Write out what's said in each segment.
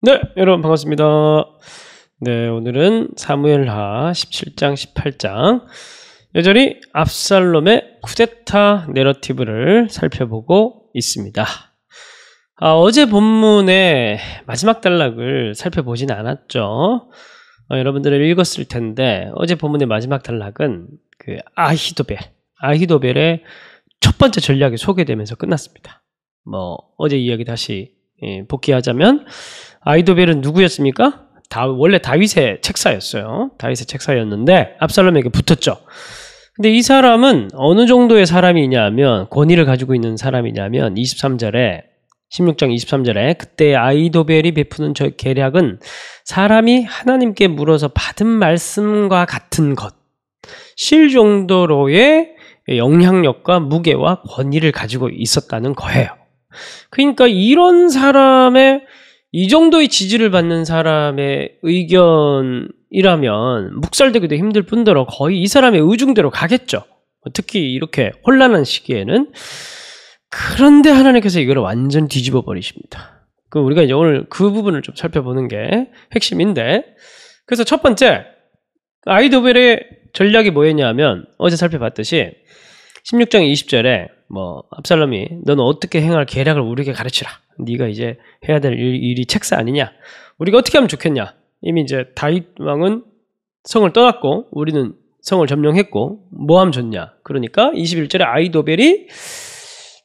네, 여러분 반갑습니다. 네, 오늘은 사무엘하 17장, 18장 여전히 압살롬의 쿠데타 내러티브를 살펴보고 있습니다. 어제 본문의 마지막 단락을 살펴보진 않았죠. 여러분들은 읽었을 텐데 어제 본문의 마지막 단락은 그 아히도벨의 첫 번째 전략이 소개되면서 끝났습니다. 어제 이야기 다시 복귀하자면 아히도벨은 누구였습니까? 원래 다윗의 책사였어요. 다윗의 책사였는데 압살롬에게 붙었죠. 근데 이 사람은 어느 정도의 사람이냐면, 권위를 가지고 있는 사람이냐면 16장 23절에 그때 아히도벨이 베푸는 저 계략은 사람이 하나님께 물어서 받은 말씀과 같은 것일 정도로의 영향력과 무게와 권위를 가지고 있었다는 거예요. 그러니까 이런 사람의, 이 정도의 지지를 받는 사람의 의견이라면 묵살되기도 힘들 뿐더러 거의 이 사람의 의중대로 가겠죠. 특히 이렇게 혼란한 시기에는. 그런데 하나님께서 이걸 완전 뒤집어 버리십니다. 그럼 우리가 이제 오늘 그 부분을 좀 살펴보는 게 핵심인데, 그래서 첫 번째 아히도벨의 전략이 뭐였냐면 어제 살펴봤듯이 16장 20절에 압살롬이 너는 어떻게 행할 계략을 우리에게 가르치라. 네가 이제 해야 될 일이 책사 아니냐. 우리가 어떻게 하면 좋겠냐. 이미 이제 다윗 왕은 성을 떠났고 우리는 성을 점령했고 뭐 하면 좋냐. 그러니까 21절에 아히도벨이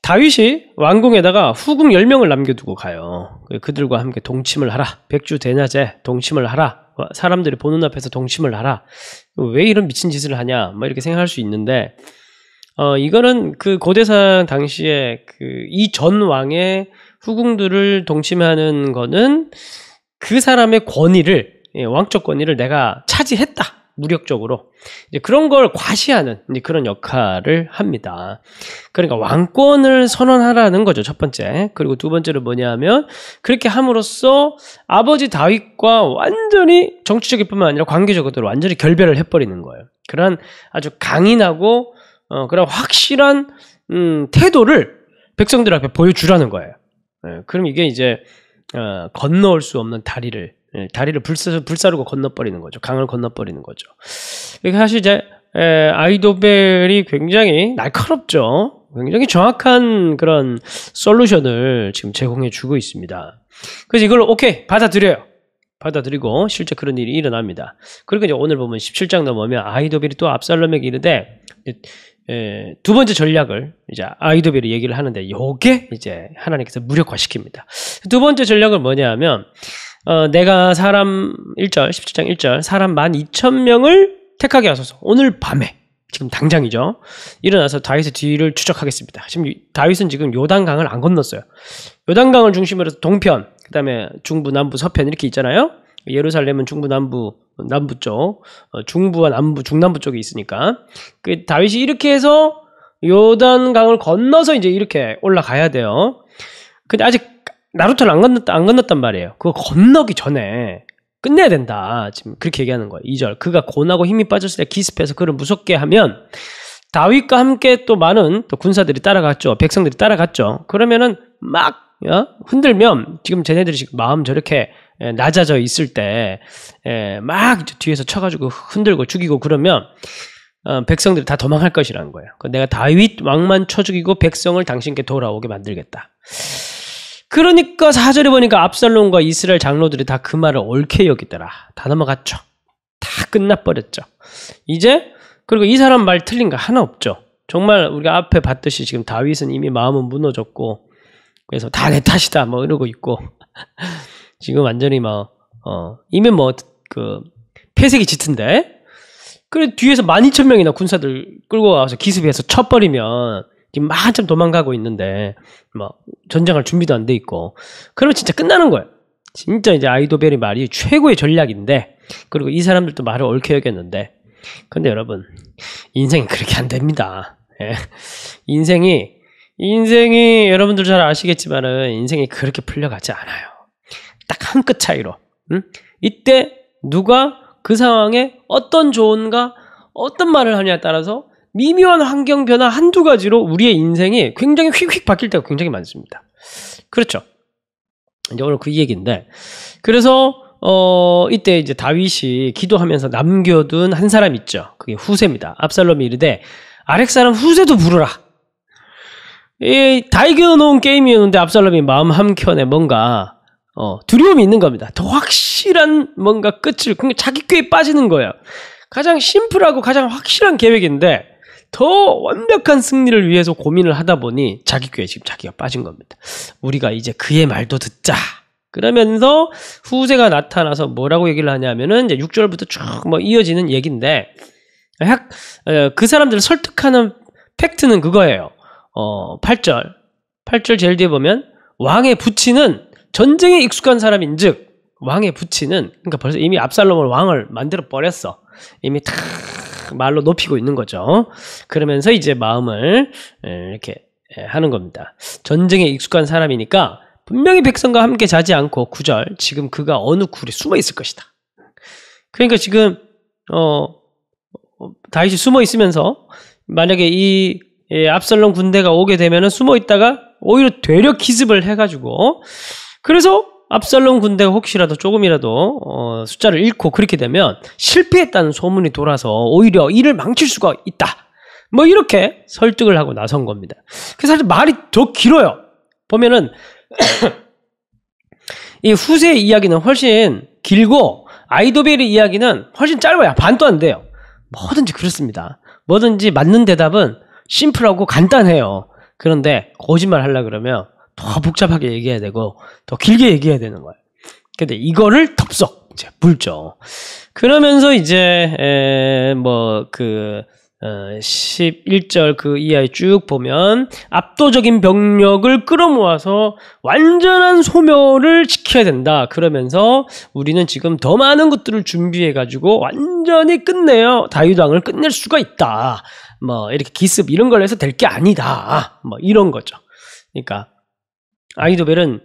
다윗이 왕궁에다가 후궁 10명을 남겨두고 가요. 그들과 함께 동침을 하라. 백주 대낮에 동침을 하라. 사람들이 보는 앞에서 동침을 하라. 왜 이런 미친 짓을 하냐. 이렇게 생각할 수 있는데, 이거는 그 고대사 당시에 이 전 왕의 후궁들을 동침하는 거는 그 사람의 권위를, 왕적 권위를 내가 차지했다. 무력적으로. 이제 그런 걸 과시하는 이제 그런 역할을 합니다. 그러니까 왕권을 선언하라는 거죠, 첫 번째. 그리고 두 번째로 뭐냐면, 그렇게 함으로써 아버지 다윗과 완전히 정치적일 뿐만 아니라 관계적으로 완전히 결별을 해버리는 거예요. 그런 아주 강인하고 그런 확실한 태도를 백성들 앞에 보여주라는 거예요. 그럼 이게 이제 건너올 수 없는 다리를 불사르고 건너버리는 거죠. 강을 건너버리는 거죠. 사실 이제 아히도벨이 굉장히 날카롭죠. 굉장히 정확한 그런 솔루션을 지금 제공해 주고 있습니다. 그래서 이걸 오케이 받아들여요. 받아들이고 실제 그런 일이 일어납니다. 그리고 이제 오늘 보면 17장 넘으면 아히도벨이 또 압살롬에게 이르되, 두 번째 전략을 이제 아히도벨이 얘기를 하는데, 요게 이제 하나님께서 무력화시킵니다. 두 번째 전략은 뭐냐면, 내가 17장 1절, 사람 12,000명을 택하게 하소서. 오늘 밤에, 지금 당장이죠. 일어나서 다윗의 뒤를 추적하겠습니다. 지금 다윗은 지금 요단강을 안 건넜어요. 요단강을 중심으로 해서 동편, 그 다음에 중부, 남부, 서편 이렇게 있잖아요. 예루살렘은 중부, 남부 쪽, 중부와 남부, 중남부 쪽에 있으니까. 다윗이 이렇게 해서 요단강을 건너서 이제 이렇게 올라가야 돼요. 근데 아직 나루터를 안 건넜단 말이에요. 그거 건너기 전에 끝내야 된다. 지금 그렇게 얘기하는 거예요. 2절. 그가 고나고 힘이 빠졌을 때 기습해서 그를 무섭게 하면 다윗과 함께 또 많은 또 군사들이 따라갔죠. 백성들이 따라갔죠. 그러면은 막 흔들면, 지금 쟤네들이 지금 마음 저렇게 낮아져 있을 때 막 뒤에서 쳐가지고 흔들고 죽이고 그러면 백성들이 다 도망할 것이라는 거예요. 내가 다윗 왕만 쳐 죽이고 백성을 당신께 돌아오게 만들겠다. 그러니까 4절에 보니까 압살롬과 이스라엘 장로들이 다 그 말을 옳게 여기더라. 다 넘어갔죠. 다 끝나버렸죠. 이제 그리고 이 사람 말 틀린 거 하나 없죠. 정말 우리가 앞에 봤듯이 지금 다윗은 이미 마음은 무너졌고, 그래서 다 내 탓이다 이러고 있고 지금 완전히 이미 폐색이 짙은데, 그래 뒤에서 12,000명이나 군사들 끌고 와서 기습해서 쳐버리면 지금 한참 도망가고 있는데 전쟁할 준비도 안 돼 있고, 그러면 진짜 끝나는 거예요. 진짜 이제 아히도벨의 말이 최고의 전략인데, 그리고 이 사람들도 말을 옳게 여겼는데, 근데 여러분 인생이 그렇게 안 됩니다. 인생이 여러분들 잘 아시겠지만은 인생이 그렇게 풀려가지 않아요. 딱 한 끗 차이로. 이때 누가 그 상황에 어떤 조언과 어떤 말을 하냐에 따라서 미묘한 환경 변화 한두 가지로 우리의 인생이 굉장히 휙휙 바뀔 때가 굉장히 많습니다. 그렇죠. 이제 오늘 그 얘기인데, 그래서 이때 이제 다윗이 기도하면서 남겨둔 한 사람 있죠. 그게 후세입니다. 압살롬이 이르되 아렉 사람 후세도 부르라. 다 이겨놓은 게임이었는데 압살롬이 마음 한켠에 뭔가 두려움이 있는 겁니다. 더 확실한 뭔가 끝을, 그러니까 자기 꾀에 빠지는 거예요. 가장 심플하고 가장 확실한 계획인데 더 완벽한 승리를 위해서 고민을 하다 보니 자기 꾀에 지금 자기가 빠진 겁니다. 우리가 이제 그의 말도 듣자. 그러면서 후세가 나타나서 뭐라고 얘기를 하냐면은 이제 6절부터 쭉 뭐 이어지는 얘기인데, 그 사람들을 설득하는 팩트는 그거예요. 8절 제일 뒤에 보면 왕의 부친은 전쟁에 익숙한 사람인즉, 왕의 부친은, 그러니까 벌써 이미 압살롬을 왕을 만들어 버렸어. 이미 탁 말로 높이고 있는 거죠. 그러면서 이제 마음을 이렇게 하는 겁니다. 전쟁에 익숙한 사람이니까 분명히 백성과 함께 자지 않고 9절 지금 그가 어느 굴에 숨어 있을 것이다. 그러니까 지금 다윗이 숨어 있으면서 만약에 이 압살롬 군대가 오게 되면은 숨어 있다가 오히려 되려 기습을 해가지고, 그래서 압살롬 군대가 혹시라도 조금이라도 숫자를 잃고 그렇게 되면 실패했다는 소문이 돌아서 오히려 일을 망칠 수가 있다. 뭐 이렇게 설득을 하고 나선 겁니다. 그래서 사실 말이 더 길어요. 보면은 이 후세의 이야기는 훨씬 길고 아히도벨의 이야기는 훨씬 짧아요. 반도 안 돼요. 뭐든지 그렇습니다. 뭐든지 맞는 대답은 심플하고 간단해요. 그런데 거짓말 하려고 그러면 더 복잡하게 얘기해야 되고 더 길게 얘기해야 되는 거예요. 근데 이거를 덥석 이제 물죠. 그러면서 이제 11절 그 이하에 쭉 보면 압도적인 병력을 끌어모아서 완전한 소멸을 지켜야 된다. 그러면서 우리는 지금 더 많은 것들을 준비해가지고 완전히 끝내요. 다윗 왕을 끝낼 수가 있다. 뭐 이렇게 기습 이런 걸 해서 될 게 아니다. 뭐 이런 거죠. 그러니까 아히도벨은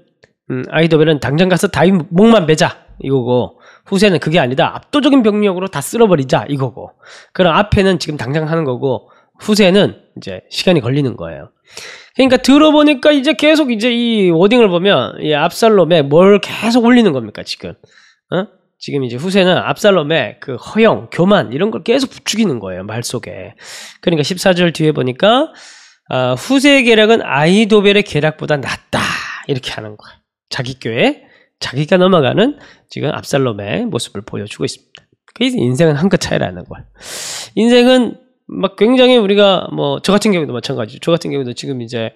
당장 가서 다윗 목만 베자 이거고, 후세는 그게 아니다. 압도적인 병력으로 다 쓸어버리자 이거고. 그럼 앞에는 지금 당장 하는 거고, 후세는 이제 시간이 걸리는 거예요. 그러니까 들어보니까 이제 계속 이제 이 워딩을 보면 이 압살롬에 뭘 계속 올리는 겁니까 지금? 지금 이제 후세는 압살롬의 그 허영, 교만 이런 걸 계속 부추기는 거예요 말 속에. 그러니까 14절 뒤에 보니까 후세의 계략은 아히도벨의 계략보다 낫다 이렇게 하는 거예요. 자기 꾀에 자기가 넘어가는 지금 압살롬의 모습을 보여주고 있습니다. 그래서 인생은 한 끗 차이라는 거예요. 인생은 막 굉장히 우리가 뭐 저 같은 경우도 마찬가지죠. 저 같은 경우도 지금 이제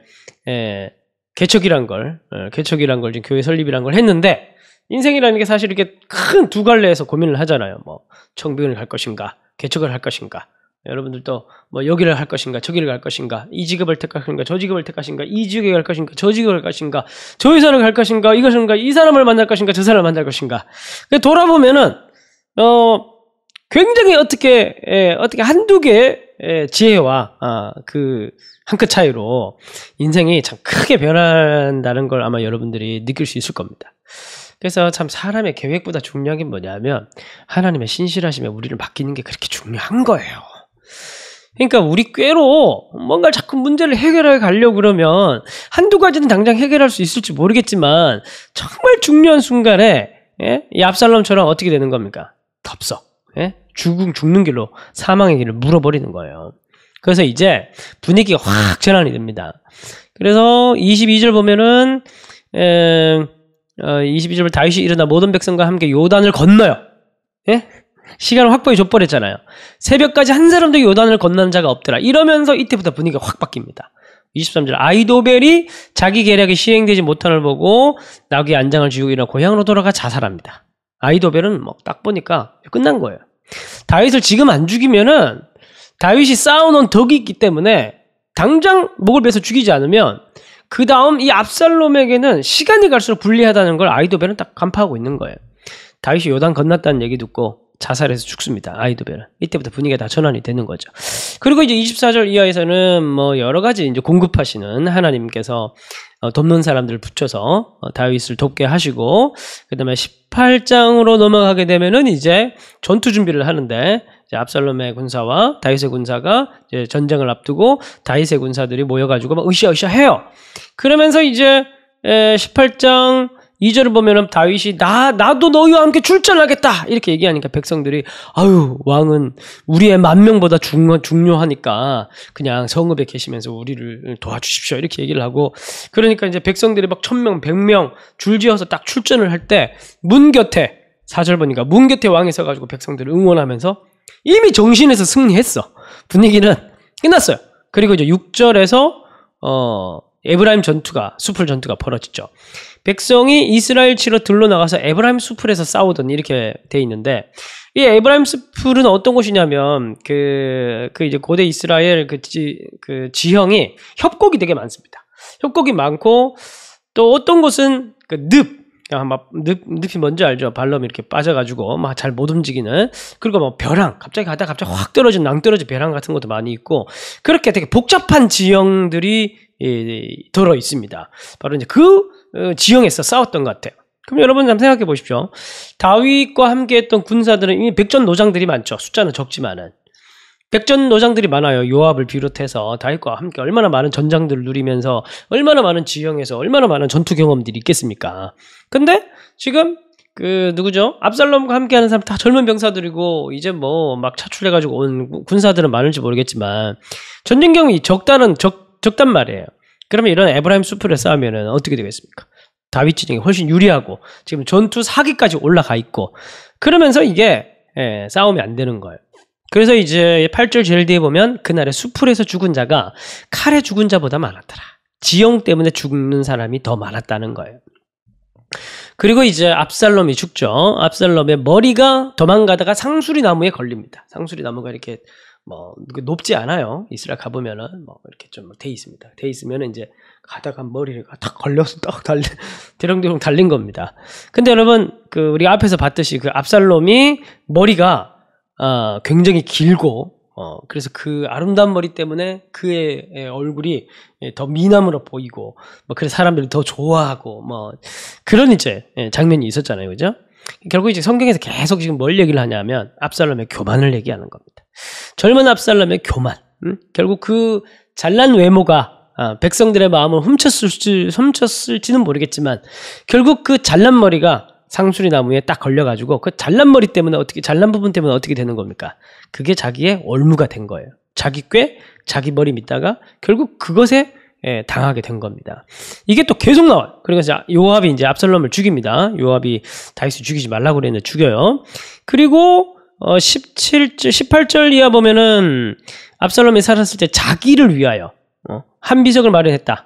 개척이란 걸 지금 교회 설립이란 걸 했는데, 인생이라는 게 사실 이렇게 큰 두 갈래에서 고민을 하잖아요. 뭐 청빙을 할 것인가, 개척을 할 것인가. 여러분들도 뭐 여기를 할 것인가, 저기를 갈 것인가, 이 직업을 택하신가, 저 직업을 택하신가, 이 지역에 갈 것인가, 저 지역을 갈 것인가, 저 회사를 갈 것인가, 이것인가, 이 사람을 만날 것인가, 저 사람을 만날 것인가. 돌아보면은 굉장히 어떻게 한두 개의 지혜와 그 한 끗 차이로 인생이 참 크게 변한다는 걸 아마 여러분들이 느낄 수 있을 겁니다. 그래서 참 사람의 계획보다 중요한 게 뭐냐면 하나님의 신실하심에 우리를 맡기는 게 그렇게 중요한 거예요. 그러니까 우리 꾀로 뭔가 자꾸 문제를 해결해 가려고 그러면 한두 가지는 당장 해결할 수 있을지 모르겠지만 정말 중요한 순간에 이 압살롬처럼 어떻게 되는 겁니까? 덥석 죽는 길로 사망의 길을 물어버리는 거예요. 그래서 이제 분위기가 확 전환이 됩니다. 그래서 22절 보면은 22절 다윗이 일어나 모든 백성과 함께 요단을 건너요. 시간을 확보해 줘버렸잖아요. 새벽까지 한 사람도 요단을 건너는 자가 없더라. 이러면서 이때부터 분위기가 확 바뀝니다. 23절 아히도벨이 자기 계략이 시행되지 못함을 보고 나귀 안장을 쥐고 일어나 고향으로 돌아가 자살합니다. 아히도벨은 뭐 딱 보니까 끝난 거예요. 다윗을 지금 안 죽이면은 다윗이 쌓아놓은 덕이 있기 때문에 당장 목을 베서 죽이지 않으면 그 다음 이 압살롬에게는 시간이 갈수록 불리하다는 걸 아히도벨은 딱 간파하고 있는 거예요. 다윗이 요단 건넜다는 얘기 듣고 자살해서 죽습니다. 아히도벨은. 이때부터 분위기가 다 전환이 되는 거죠. 그리고 이제 24절 이하에서는 뭐 여러 가지 이제 공급하시는 하나님께서 돕는 사람들을 붙여서 다윗을 돕게 하시고, 그 다음에 18장으로 넘어가게 되면은 이제 전투 준비를 하는데, 이제 압살롬의 군사와 다윗의 군사가 이제 전쟁을 앞두고 다윗의 군사들이 모여가지고 막 으쌰으쌰 해요. 그러면서 이제 18장 2절을 보면은 다윗이 나도 너희와 함께 출전하겠다 이렇게 얘기하니까 백성들이 아유 왕은 우리의 10,000명보다 중요하니까 그냥 성읍에 계시면서 우리를 도와주십시오 이렇게 얘기를 하고 그러니까 이제 백성들이 막 1,000명 100명 줄지어서 딱 출전을 할 때 문 곁에 4절 보니까 문 곁에 왕이 서가지고 백성들을 응원하면서 이미 정신에서 승리했어. 분위기는 끝났어요. 그리고 이제 6절에서 에브라임 전투가 숲을 전투가 벌어지죠. 백성이 이스라엘 치러 들러나가서 에브라임 숲을에서 싸우던 이렇게 돼 있는데 이 에브라임 숲을은 어떤 곳이냐면 그 이제 고대 이스라엘 그 지형이 협곡이 되게 많습니다. 협곡이 많고 또 어떤 곳은 그 늪이 뭔지 알죠? 발럼이 이렇게 빠져가지고 막 잘 못 움직이는 그리고 뭐 벼랑 갑자기 확 떨어진 낭떠러지 벼랑 같은 것도 많이 있고 그렇게 되게 복잡한 지형들이 들어 있습니다. 바로 이제 그 지형에서 싸웠던 것 같아요. 그럼 여러분 한번 생각해 보십시오. 다윗과 함께했던 군사들은 이미 백전노장들이 많죠. 숫자는 적지만은 백전노장들이 많아요. 요압을 비롯해서 다윗과 함께 얼마나 많은 전장들을 누리면서 얼마나 많은 지형에서 얼마나 많은 전투 경험들이 있겠습니까? 근데 지금 누구죠? 압살롬과 함께하는 사람 다 젊은 병사들이고 이제 뭐 막 차출해가지고 온 군사들은 많을지 모르겠지만 전쟁 경험이 적단 말이에요. 그러면 이런 에브라임 숲을 싸우면은 어떻게 되겠습니까? 다윗 진영이 훨씬 유리하고 지금 전투 사기까지 올라가 있고 그러면서 이게 싸움이 안 되는 거예요. 그래서 이제 8절 제일 뒤에 보면 그날의 숲풀에서 죽은 자가 칼에 죽은 자보다 많았더라. 지형 때문에 죽는 사람이 더 많았다는 거예요. 그리고 이제 압살롬이 죽죠. 압살롬의 머리가 도망가다가 상수리 나무에 걸립니다. 상수리 나무가 이렇게 뭐 높지 않아요. 이스라엘 가보면은 뭐 이렇게 좀 돼 있습니다. 돼 있으면은 이제 가다가 머리가 딱 걸려서 딱 대롱대롱 달린 겁니다. 근데 여러분 우리 앞에서 봤듯이 그 압살롬이 머리가 굉장히 길고 그래서 그 아름다운 머리 때문에 그의 얼굴이 더 미남으로 보이고 뭐 그래서 사람들이 더 좋아하고 뭐 그런 이제 장면이 있었잖아요. 그죠? 결국 이제 성경에서 계속 지금 뭘 얘기를 하냐면 압살롬의 교만을 얘기하는 겁니다. 젊은 압살롬의 교만. 결국 그 잘난 외모가 백성들의 마음을 훔쳤을지는 모르겠지만 결국 그 잘난 머리가 상수리 나무에 딱 걸려가지고 그 잘난 머리 때문에 잘난 부분 때문에 어떻게 되는 겁니까? 그게 자기의 올무가 된 거예요. 자기 꾀, 자기 머리 믿다가 결국 그것에 당하게 된 겁니다. 이게 또 계속 나와요. 그러니까 요압이 이제 압살롬을 죽입니다. 요압이 다윗을 죽이지 말라고 그랬는데 죽여요. 그리고 18절 이하 보면은 압살롬이 살았을 때 자기를 위하여 한 비석을 마련했다.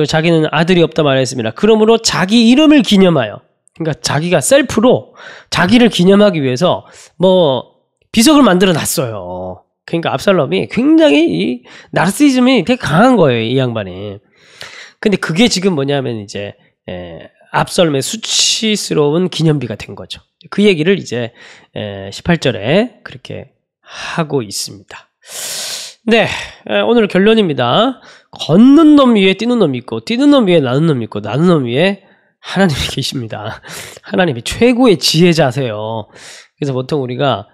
자기는 아들이 없다 말했습니다. 그러므로 자기 이름을 기념하여 그러니까 자기가 셀프로 자기를 기념하기 위해서 뭐 비석을 만들어 놨어요. 그러니까 압살롬이 굉장히 이 나르시즘이 되게 강한 거예요, 이 양반이. 근데 그게 지금 뭐냐면 이제 압살롬의 수치스러운 기념비가 된 거죠. 그 얘기를 이제 18절에 그렇게 하고 있습니다. 네, 오늘 결론입니다. 걷는 놈 위에 뛰는 놈이 있고 뛰는 놈 위에 나는 놈이 있고 나는 놈 위에 하나님이 계십니다. 하나님이 최고의 지혜자세요. 그래서 보통 우리가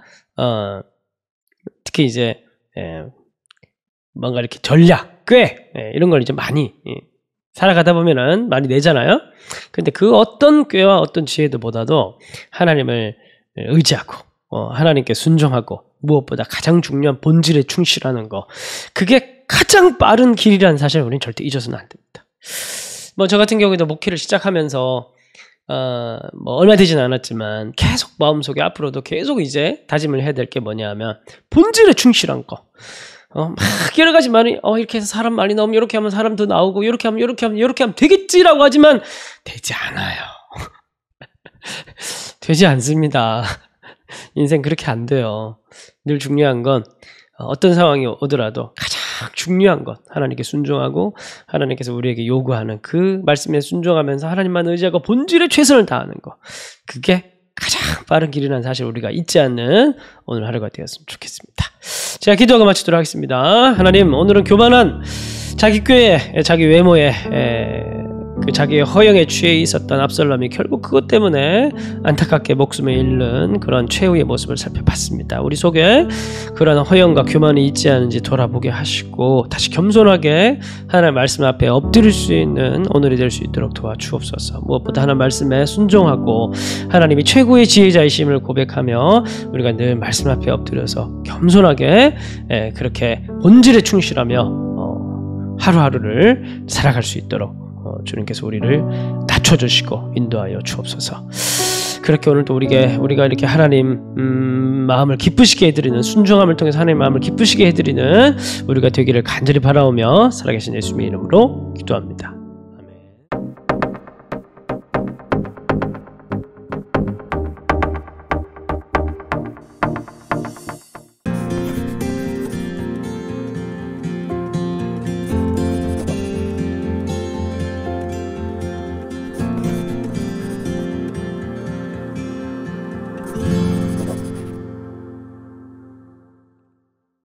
특히 이제 뭔가 이렇게 전략, 꾀 이런 걸 이제 많이 살아가다 보면은 많이 내잖아요. 근데 그 어떤 꾀와 어떤 지혜도보다도 하나님을 의지하고 하나님께 순종하고 무엇보다 가장 중요한 본질에 충실하는 거 그게 가장 빠른 길이라는 사실을 우리는 절대 잊어서는 안 됩니다. 뭐 저 같은 경우에도 목회를 시작하면서 뭐 얼마 되지는 않았지만 계속 마음속에 앞으로도 계속 이제 다짐을 해야 될 게 뭐냐면 본질에 충실한 거. 막 여러 가지 말이 이렇게 해서 사람 많이 나오면 이렇게 하면 사람 더 나오고 이렇게 하면 되겠지라고 하지만 되지 않아요. 되지 않습니다. 인생 그렇게 안 돼요. 늘 중요한 건 어떤 상황이 오더라도 가장 중요한 것 하나님께 순종하고 하나님께서 우리에게 요구하는 그 말씀에 순종하면서 하나님만 의지하고 본질에 최선을 다하는 것 그게 가장 빠른 길이라는 사실 우리가 잊지 않는 오늘 하루가 되었으면 좋겠습니다. 제가 기도하고 마치도록 하겠습니다. 하나님 오늘은 교만한 자기 꾀에 자기 외모에 그 자기의 허영에 취해 있었던 압살롬이 결국 그것 때문에 안타깝게 목숨을 잃는 그런 최후의 모습을 살펴봤습니다. 우리 속에 그런 허영과 교만이 있지 않은지 돌아보게 하시고 다시 겸손하게 하나님의 말씀 앞에 엎드릴 수 있는 오늘이 될 수 있도록 도와주옵소서. 무엇보다 하나님 말씀에 순종하고 하나님이 최고의 지혜자이심을 고백하며 우리가 늘 말씀 앞에 엎드려서 겸손하게 그렇게 본질에 충실하며 하루하루를 살아갈 수 있도록 주님께서 우리를 낮춰주시고 인도하여 주옵소서. 그렇게 오늘도 우리가 이렇게 하나님 마음을 기쁘시게 해드리는 순종함을 통해서 하나님 마음을 기쁘시게 해드리는 우리가 되기를 간절히 바라오며 살아계신 예수님의 이름으로 기도합니다.